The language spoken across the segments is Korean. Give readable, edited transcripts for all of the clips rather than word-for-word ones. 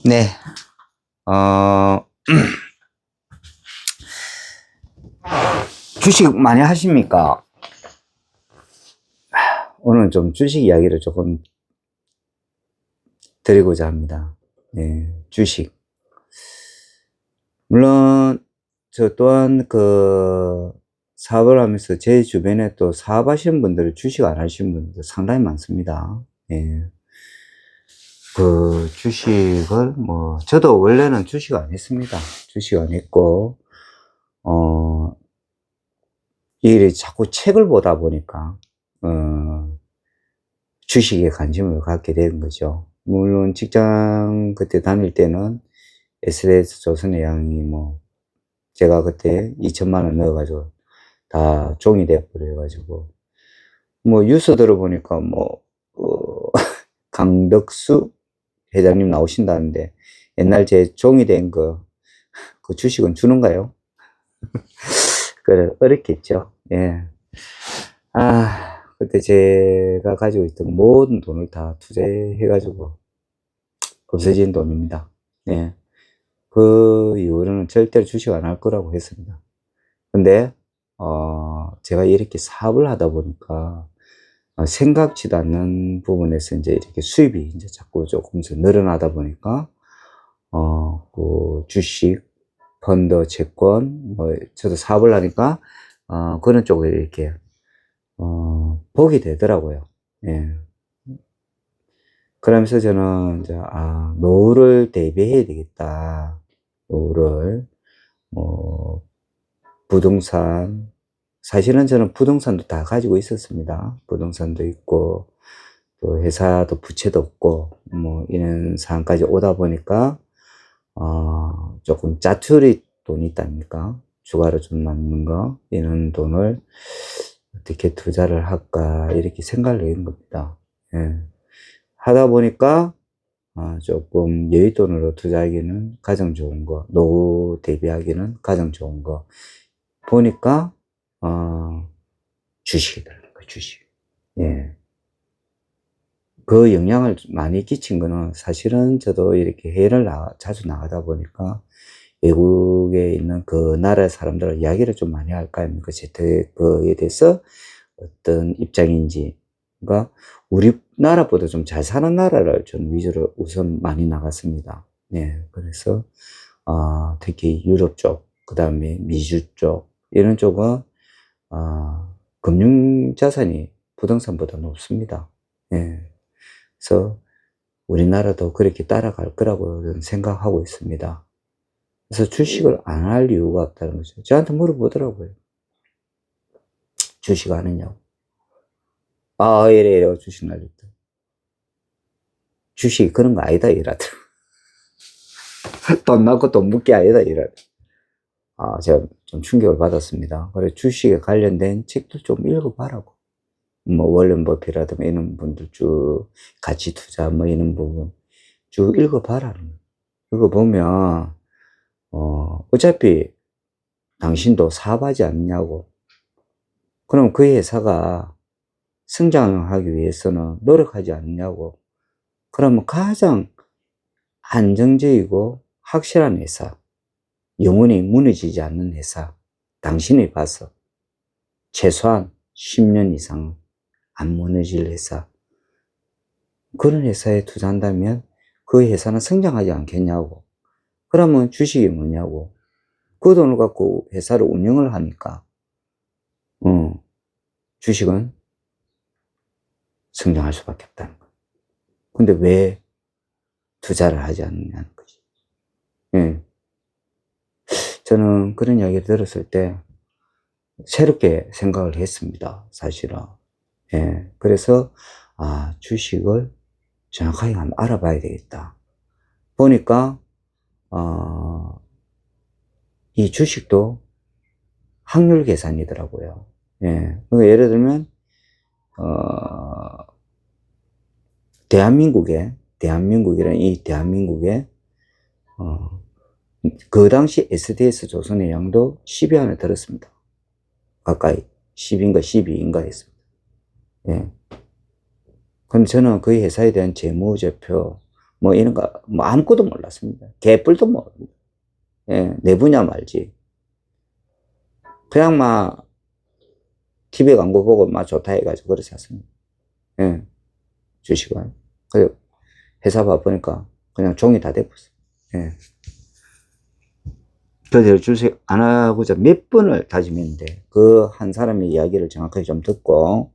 네, 어, 주식 많이 하십니까? 오늘 좀 주식 이야기를 조금 드리고자 합니다. 네, 주식. 물론, 저 또한 사업을 하면서 제 주변에 또 사업하시는 분들, 주식 안 하시는 분들 상당히 많습니다. 예. 주식을, 저도 원래는 주식 안 했습니다. 주식 안 했고, 어, 이 자꾸 책을 보다 보니까, 주식에 관심을 갖게 된 거죠. 물론 직장 그때 다닐 때는 SBS 조선의 양이 제가 그때 2천만 원 넣어가지고 다 종이 돼버려가지고 뉴스 들어보니까 강덕수 회장님 나오신다는데 옛날 제 종이 된 그 주식은 주는가요? 그래, 어렵겠죠. 예. 그때 제가 가지고 있던 모든 돈을 다 투자해가지고 없어진 돈입니다. 예. 그 이후로는 절대로 주식 안 할 거라고 했습니다. 근데, 제가 이렇게 사업을 하다 보니까, 생각지도 않는 부분에서 이제 이렇게 수입이 이제 자꾸 조금씩 늘어나다 보니까, 주식, 펀드, 채권, 저도 사업을 하니까, 그런 쪽을 이렇게, 보게 되더라고요. 예. 그러면서 저는 이제, 노후를 대비해야 되겠다. 노후를, 뭐, 부동산, 사실은 저는 부동산도 다 가지고 있었습니다. 부동산도 있고, 또 회사도 부채도 없고, 이런 상황까지 오다 보니까, 조금 짜투리 돈이 있답니까? 추가로 좀 남는 거, 이런 돈을 어떻게 투자를 할까, 이렇게 생각을 한 겁니다. 예. 하다 보니까, 조금 여윳돈으로 투자하기는 가장 좋은 거, 노후 대비하기는 가장 좋은 거. 보니까, 주식이더라고요, 주식. 예. 그 영향을 많이 끼친 거는 사실은 저도 이렇게 해외를 자주 나가다 보니까 외국에 있는 그 나라 사람들과 이야기를 좀 많이 할까 하면 그 재테크에 대해서 어떤 입장인지. 그러니까 우리나라보다 좀 잘 사는 나라를 좀 위주로 우선 많이 나갔습니다. 네. 그래서, 특히 유럽 쪽, 그 다음에 미주 쪽, 이런 쪽은, 금융자산이 부동산보다 높습니다. 예. 그래서 우리나라도 그렇게 따라갈 거라고 저는 생각하고 있습니다. 그래서 주식을 안 할 이유가 없다는 거죠. 저한테 물어보더라고요. 주식 안 했냐고. 이래, 주식 날렸다. 주식이 그런 거 아니다, 이라더라고. 돈 낳고 돈 묻기 아니다, 이라더라고. 제가 좀 충격을 받았습니다. 그래서 주식에 관련된 책도 좀 읽어봐라고. 워렌 버핏이라든가 이런 분들 쭉 가치 투자 이런 부분 쭉 읽어봐라는 거예요. 이거 보면, 어차피 당신도 사업하지 않냐고. 그럼 그 회사가 성장하기 위해서는 노력하지 않냐고. 그러면 가장 안정적이고 확실한 회사, 영원히 무너지지 않는 회사, 당신이 봐서 최소한 10년 이상 안 무너질 회사, 그런 회사에 투자한다면 그 회사는 성장하지 않겠냐고. 그러면 주식이 뭐냐고. 그 돈을 갖고 회사를 운영을 하니까, 주식은 성장할 수밖에 없다는 거예요. 근데 왜 투자를 하지 않느냐는 거지. 예. 저는 그런 이야기를 들었을 때 새롭게 생각을 했습니다. 사실은. 예. 그래서, 주식을 정확하게 한번 알아봐야 되겠다. 보니까, 이 주식도 확률 계산이더라고요. 예. 그러니까 예를 들면, 대한민국이란 이 대한민국에, 그 당시 SDS 조선의 양도 10위 안에 들었습니다. 가까이. 10인가 12인가 했습니다. 예. 근데 저는 그 회사에 대한 재무제표, 뭐 이런 거, 뭐 아무것도 몰랐습니다. 개뿔도 모릅니다. 예, 내 분야 말지. 그냥 막 TV 광고 보고 막 좋다 해가지고 그래 샀습니다. 예, 주식을. 그래, 회사 봐보니까 그냥 종이 다 돼버렸어요. 예. 그래서 주식 안 하고자 몇 번을 다짐했는데, 그 한 사람의 이야기를 정확하게 좀 듣고,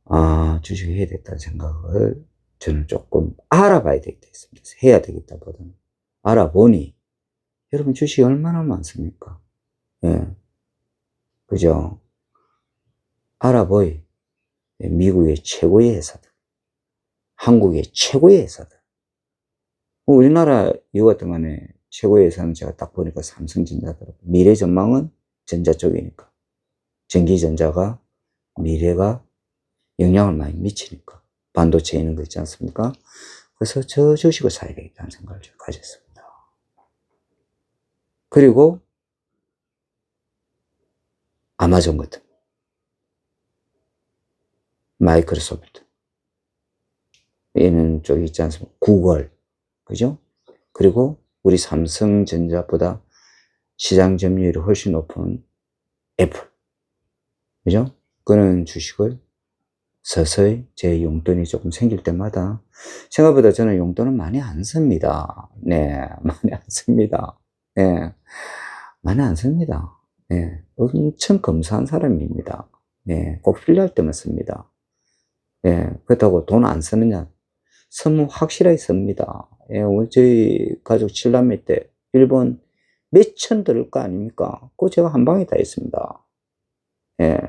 아, 주식 해야 되겠다는 생각을 저는 조금 알아봐야 되겠다 했습니다. 해야 되겠다 보다는. 알아보니, 여러분 주식이 얼마나 많습니까? 예. 그죠? 알아보이. 미국의 최고의 회사들. 한국의 최고의 회사들. 우리나라 이거 같은 간에 최고의 회사는 제가 딱 보니까 삼성전자더라고요. 미래 전망은 전자 쪽이니까. 전기전자가 미래가 영향을 많이 미치니까. 반도체에 있는 거 있지 않습니까? 그래서 저 주식을 사야 되겠다는 생각을 가졌습니다. 그리고 아마존 같은 거. 마이크로소프트. 이런 쪽이 있지 않습니까? 구글. 그죠? 그리고 우리 삼성전자보다 시장 점유율이 훨씬 높은 애플. 그죠? 그런 주식을 서서히 제 용돈이 조금 생길 때마다, 생각보다 저는 용돈은 많이 안 씁니다. 네, 많이 안 씁니다. 네, 많이 안 씁니다. 네, 엄청 검소한 사람입니다. 네, 꼭 필요할 때만 씁니다. 네, 그렇다고 돈 안 쓰느냐? 쓰면 확실하게 씁니다. 예, 저희 가족 7남매 때 일본 몇천 들을 거 아닙니까? 그거 제가 한 방에 다 했습니다. 예,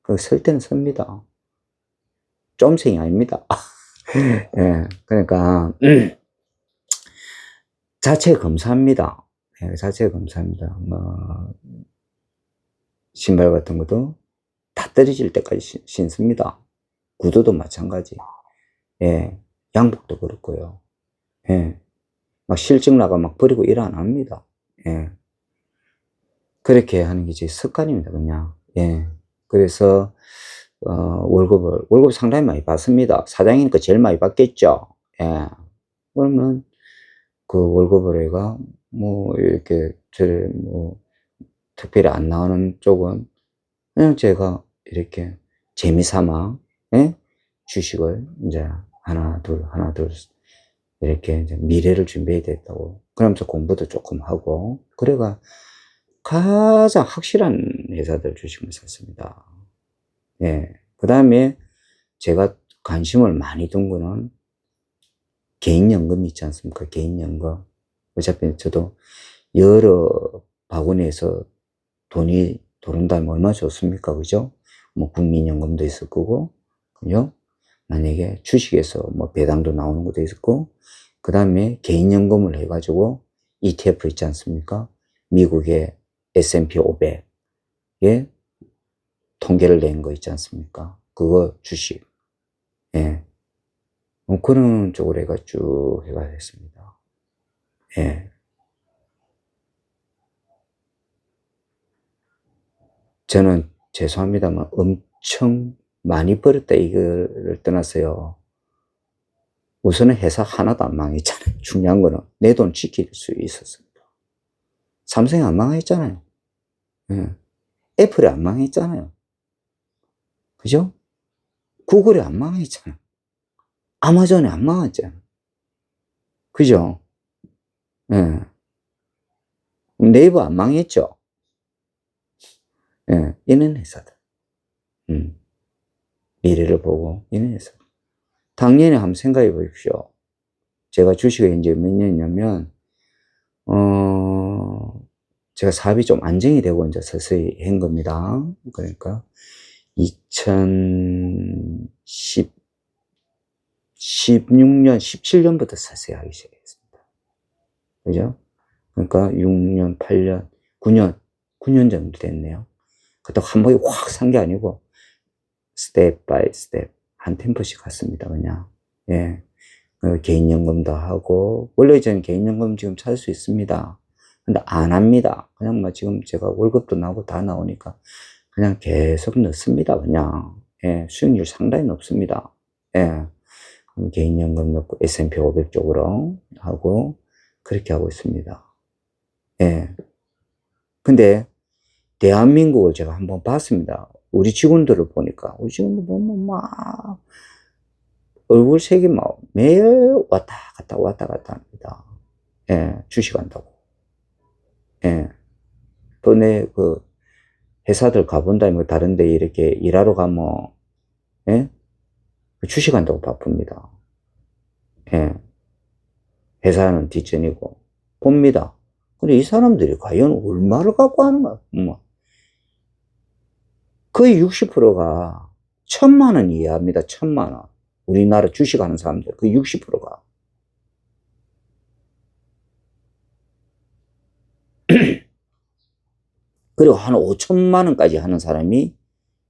그 쓸 때는 씁니다. 쫌생이 아닙니다. 예, 그러니까, 자체 검사합니다. 예, 자체 검사합니다. 뭐, 신발 같은 것도 다 떨어질 때까지 신습니다. 구두도 마찬가지. 예, 양복도 그렇고요. 예, 막 실증 나가 막 버리고 일 안 합니다. 예, 그렇게 하는 게 제 습관입니다, 그냥. 예, 그래서, 월급 상당히 많이 받습니다. 사장이니까 제일 많이 받겠죠. 예, 그러면 그 월급을 해가 뭐 이렇게 뭐 특별히 안 나오는 쪽은 그냥 제가 이렇게 재미삼아, 예? 주식을 이제 하나 둘 이렇게 이제 미래를 준비해야 됐다고 그러면서 공부도 조금 하고 그래가 가장 확실한 회사들 주식을 샀습니다. 예. 그 다음에 제가 관심을 많이 둔 거는 개인연금 있지 않습니까? 개인연금. 어차피 저도 여러 바구니에서 돈이 들어온다면 얼마나 좋습니까? 그죠? 뭐 국민연금도 있을 거고, 그죠? 만약에 주식에서 뭐 배당도 나오는 것도 있었고, 그 다음에 개인연금을 해가지고 ETF 있지 않습니까? 미국의 S&P 500에 통계를 낸 거 있지 않습니까? 그거 주식. 예. 그런 쪽으로 해가 쭉 해가 했습니다. 예. 저는 죄송합니다만 엄청 많이 벌었다 이거를 떠나서요. 우선은 회사 하나도 안 망했잖아요. 중요한 거는 내 돈 지킬 수 있었습니다. 삼성이 안 망했잖아요. 예. 애플이 안 망했잖아요. 그죠? 구글이 안 망했잖아요. 아마존이 안 망했잖아요. 그죠? 예. 네이버 안 망했죠? 예. 이런 회사들. 미래를 보고 이런 회사들. 당연히 한번 생각해 보십시오. 제가 주식을 이제 몇 년이냐면, 제가 사업이 좀 안정이 되고 이제 서서히 한 겁니다. 그러니까 2016년, 17년부터 서서히 하기 시작했습니다. 그죠? 그러니까 6년, 8년, 9년 정도 됐네요. 그렇다고 한 번에 확 산 게 아니고, 스텝 바이 스텝, 한 템포씩 갔습니다, 그냥. 예. 개인연금도 하고, 원래 저는 개인연금 지금 찾을 수 있습니다. 근데 안 합니다. 그냥 뭐 지금 제가 월급도 나오고 다 나오니까 그냥 계속 넣습니다, 그냥. 예, 수익률 상당히 높습니다. 예. 개인연금 넣고 S&P 500 쪽으로 하고 그렇게 하고 있습니다. 예. 근데 대한민국을 제가 한번 봤습니다. 우리 직원들을 보니까 우리 직원들 보면 막 얼굴색이 막 매일 왔다 갔다 합니다. 예, 주식한다고. 예. 또 내 그 회사들 가본다, 뭐 다른데 이렇게 일하러 가면, 예? 주식한다고 바쁩니다. 예. 회사는 뒷전이고, 봅니다. 근데 이 사람들이 과연 얼마를 갖고 하는 거야? 거의 60%가 1,000만 원 이하입니다. 1,000만 원. 우리나라 주식하는 사람들, 거의 60%가. 그리고 한 5천만 원까지 하는 사람이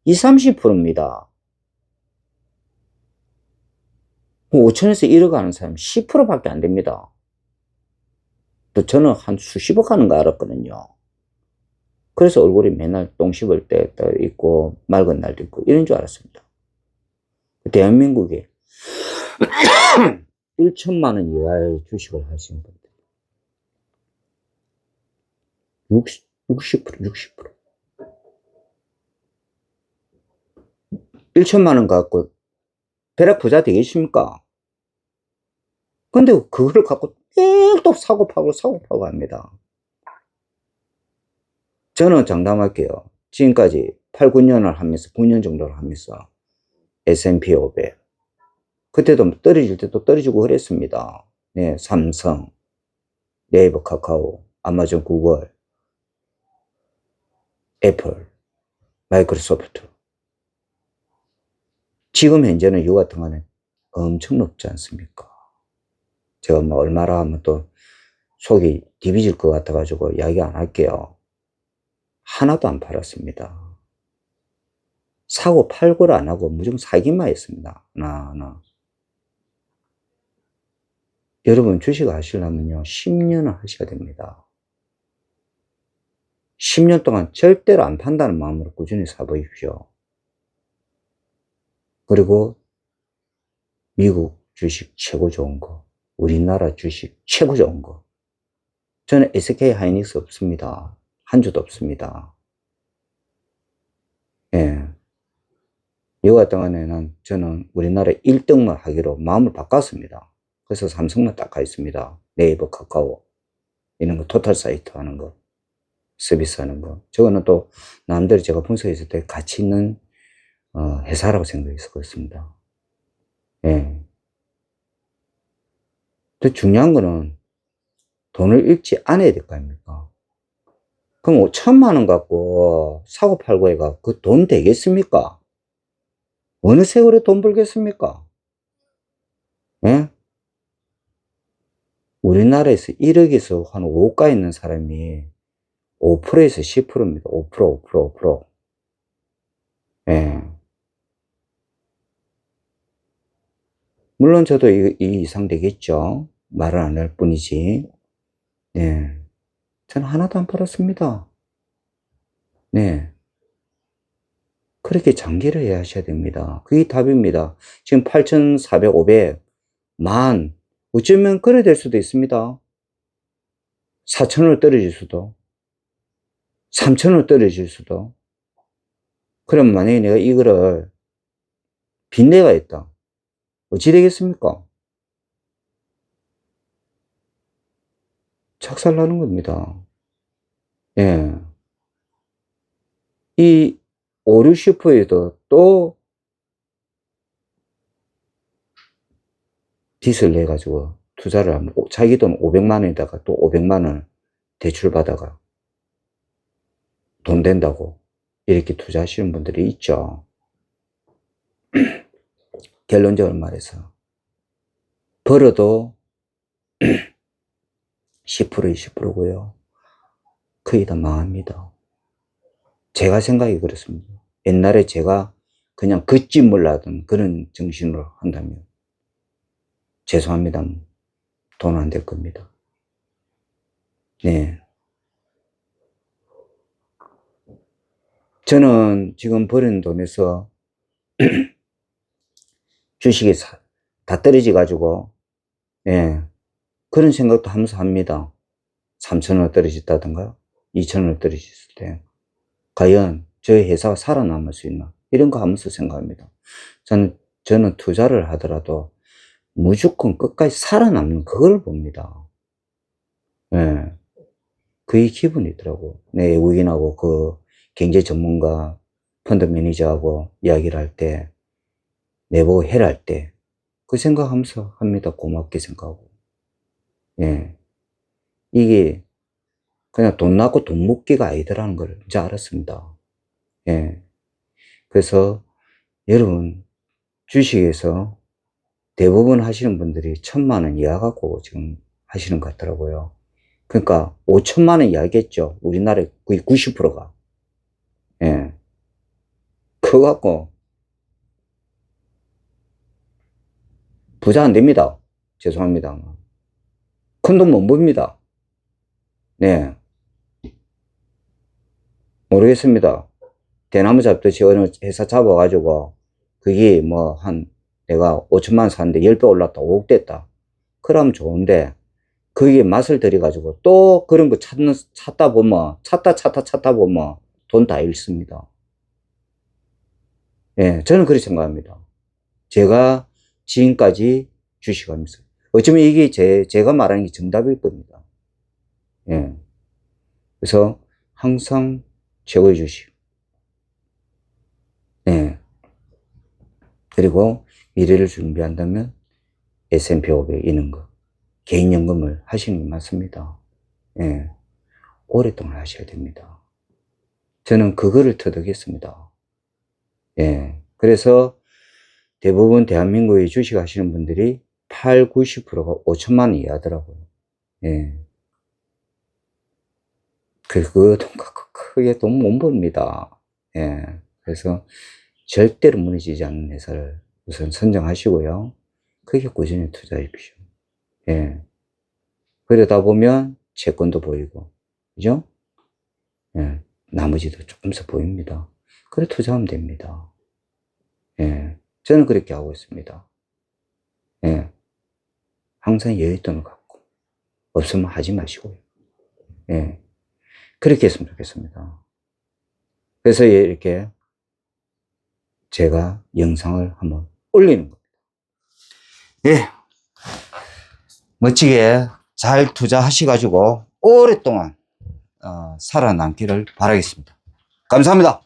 20, 30%입니다. 5천에서 1억 하는 사람 10%밖에 안 됩니다. 또 저는 한 수십억 하는 거 알았거든요. 그래서 얼굴이 맨날 똥 씹을 때도 있고 맑은 날도 있고 이런 줄 알았습니다. 대한민국에 1천만 원 이하의 주식을 하시는 분들 60% 1천만 원 갖고 벼락 부자 되겠습니까? 근데 그걸 갖고 계속 사고 파고 합니다. 저는 장담할게요. 지금까지 8, 9년을 하면서 9년 정도를 하면서 S&P 500 그때도 떨어질 때도 떨어지고 그랬습니다. 네, 삼성, 네이버, 카카오, 아마존, 구글, 애플, 마이크로소프트. 지금 현재는 이 같은 거는 엄청 높지 않습니까? 제가 뭐 얼마나 하면 또 속이 디비질 것 같아가지고 이야기 안 할게요. 하나도 안 팔았습니다. 사고 팔고를 안 하고 무조건 사기만 했습니다. 하나. 여러분 주식 하시려면요 10년을 하셔야 됩니다. 10년 동안 절대로 안 판다는 마음으로 꾸준히 사보십시오. 그리고 미국 주식 최고 좋은 거, 우리나라 주식 최고 좋은 거. 저는 SK 하이닉스 없습니다. 한 주도 없습니다. 예. 이거 같은 경우에는 저는 우리나라 1등만 하기로 마음을 바꿨습니다. 그래서 삼성만 딱 가 있습니다. 네이버, 카카오, 이런 거, 토탈 사이트 하는 거, 서비스 하는 거. 저거는 또, 남들이 제가 분석했을 때 가치 있는, 회사라고 생각해서 그렇습니다. 예. 또 중요한 거는 돈을 잃지 않아야 될 거 아닙니까? 그럼 5천만 원 갖고 사고 팔고 해가 그 돈 되겠습니까? 어느 세월에 돈 벌겠습니까? 예? 우리나라에서 1억에서 한 5억가 있는 사람이 5%에서 10%입니다. 5%. 예. 물론 저도 이 이상 되겠죠. 말을 안 할 뿐이지. 예. 저는 하나도 안 팔았습니다. 네. 그렇게 장기를 해야 하셔야 됩니다. 그게 답입니다. 지금 8,400, 500, 만, 어쩌면 그래 될 수도 있습니다. 4,000원 떨어질 수도, 3,000원 떨어질 수도. 그럼 만약에 내가 이거를 빚내가 있다. 어찌 되겠습니까? 착살나는 겁니다. 예. 이 5, 60%에도 또 빚을 내가지고 투자를 하면 자기 돈 500만 원에다가 또 500만 원 대출 받아가 돈 된다고 이렇게 투자하시는 분들이 있죠. 결론적으로 말해서 벌어도 10% 20%고요. 거의 다 망합니다. 제가 생각이 그렇습니다. 옛날에 제가 그냥 걷지 몰라던 그런 정신으로 한다면 죄송합니다. 돈 안 될 겁니다. 네. 저는 지금 버린 돈에서 주식에 다 떨어져 가지고, 예. 그런 생각도 하면서 합니다. 3,000원 떨어졌다든가, 2,000원 떨어졌을 때, 과연 저희 회사가 살아남을 수 있나? 이런 거 하면서 생각합니다. 저는 투자를 하더라도 무조건 끝까지 살아남는 그걸 봅니다. 예. 그게 기분이 있더라고. 내 외국인하고 그 경제 전문가, 펀드 매니저하고 이야기를 할 때, 내보고 해라 할 때, 그 생각하면서 합니다. 고맙게 생각하고. 예. 이게 그냥 돈 낳고 돈 먹기가 아니더라는 걸 이제 알았습니다. 예. 그래서 여러분, 주식에서 대부분 하시는 분들이 1,000만 원 이하 갖고 지금 하시는 것 같더라고요. 그러니까 5천만 원 이하겠죠. 우리나라의 거의 90%가. 예. 그거 갖고 부자 안 됩니다. 죄송합니다. 큰 돈 못 법니다. 네. 모르겠습니다. 대나무 잡듯이 어느 회사 잡아가지고 그게 뭐 내가 5천만 원 샀는데 10배 올랐다, 5억 됐다. 그러면 좋은데 그게 맛을 들여가지고 또 그런 거 찾다 보면 찾다 보면 돈 다 잃습니다. 예, 저는 그렇게 생각합니다. 제가 지금까지 주식하면서 어쩌면 이게 제가 말하는 게 정답일 겁니다. 예. 그래서 항상 최고의 주식. 예. 그리고 미래를 준비한다면 S&P 500 이런 거. 개인연금을 하시는 게 맞습니다. 예. 오랫동안 하셔야 됩니다. 저는 그거를 터득했습니다. 예. 그래서 대부분 대한민국의 주식 하시는 분들이 8, 90%가 5천만 원 이하더라고요. 예. 그 돈 갖고 크게 돈 못 법니다. 예. 그래서 절대로 무너지지 않는 회사를 우선 선정하시고요. 그게 꾸준히 투자하십시오. 예. 그러다 보면 채권도 보이고, 그죠? 예. 나머지도 조금씩 보입니다. 그래 투자하면 됩니다. 예. 저는 그렇게 하고 있습니다. 예. 항상 여윳돈을 갖고, 없으면 하지 마시고요. 예. 그렇게 했으면 좋겠습니다. 그래서 이렇게 제가 영상을 한번 올리는 겁니다. 예. 멋지게 잘 투자하셔가지고 오랫동안 살아남기를 바라겠습니다. 감사합니다.